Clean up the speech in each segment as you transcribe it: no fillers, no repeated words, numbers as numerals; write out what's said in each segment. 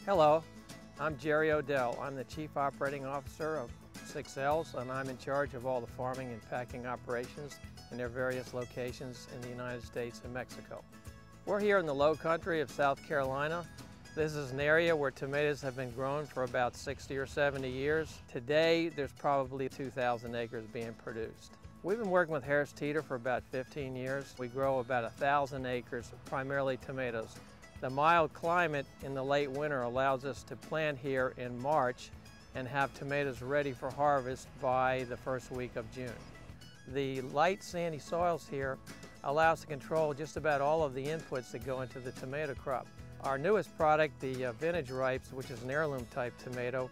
Hello, I'm Jerry Odell. I'm the Chief Operating Officer of 6Ls, and I'm in charge of all the farming and packing operations in their various locations in the United States and Mexico. We're here in the low country of South Carolina. This is an area where tomatoes have been grown for about 60 or 70 years. Today, there's probably 2,000 acres being produced. We've been working with Teeter for about 15 years. We grow about 1,000 acres, primarily tomatoes. The mild climate in the late winter allows us to plant here in March and have tomatoes ready for harvest by the first week of June. The light sandy soils here allow us to control just about all of the inputs that go into the tomato crop. Our newest product, the vintage ripes, which is an heirloom type tomato,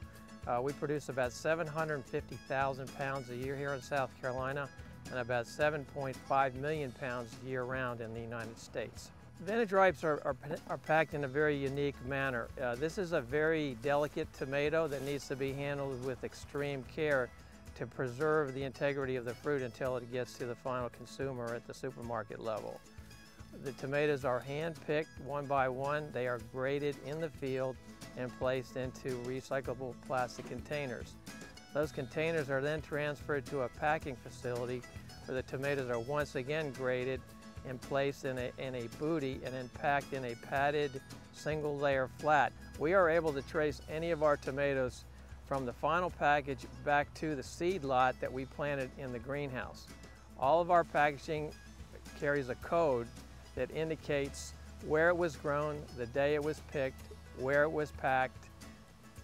we produce about 750,000 pounds a year here in South Carolina and about 7.5 million pounds year-round in the United States. Vintage ripes are packed in a very unique manner. This is a very delicate tomato that needs to be handled with extreme care to preserve the integrity of the fruit until it gets to the final consumer at the supermarket level. The tomatoes are hand-picked one by one. They are graded in the field and placed into recyclable plastic containers. Those containers are then transferred to a packing facility where the tomatoes are once again graded and placed in a booty and then packed in a padded single layer flat. We are able to trace any of our tomatoes from the final package back to the seed lot that we planted in the greenhouse. All of our packaging carries a code that indicates where it was grown, the day it was picked, where it was packed,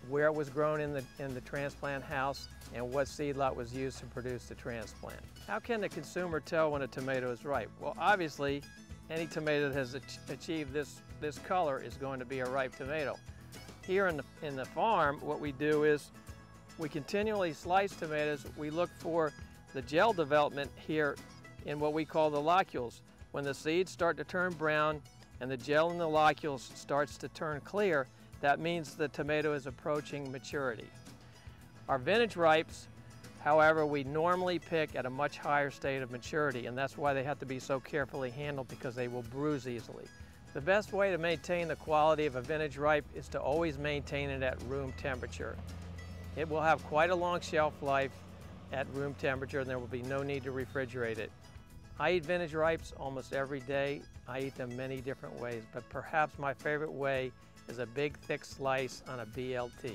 where it was grown in the transplant house, and what seed lot was used to produce the transplant. How can the consumer tell when a tomato is ripe? Well, obviously, any tomato that has achieved this color is going to be a ripe tomato. Here in the farm, what we do is we continually slice tomatoes. We look for the gel development here in what we call the locules. When the seeds start to turn brown and the gel in the locules starts to turn clear, that means the tomato is approaching maturity. Our vintage ripes, however, we normally pick at a much higher state of maturity, and that's why they have to be so carefully handled, because they will bruise easily. The best way to maintain the quality of a vintage ripe is to always maintain it at room temperature. It will have quite a long shelf life at room temperature, and there will be no need to refrigerate it. I eat vintage ripes almost every day. I eat them many different ways, but perhaps my favorite way is a big thick slice on a BLT.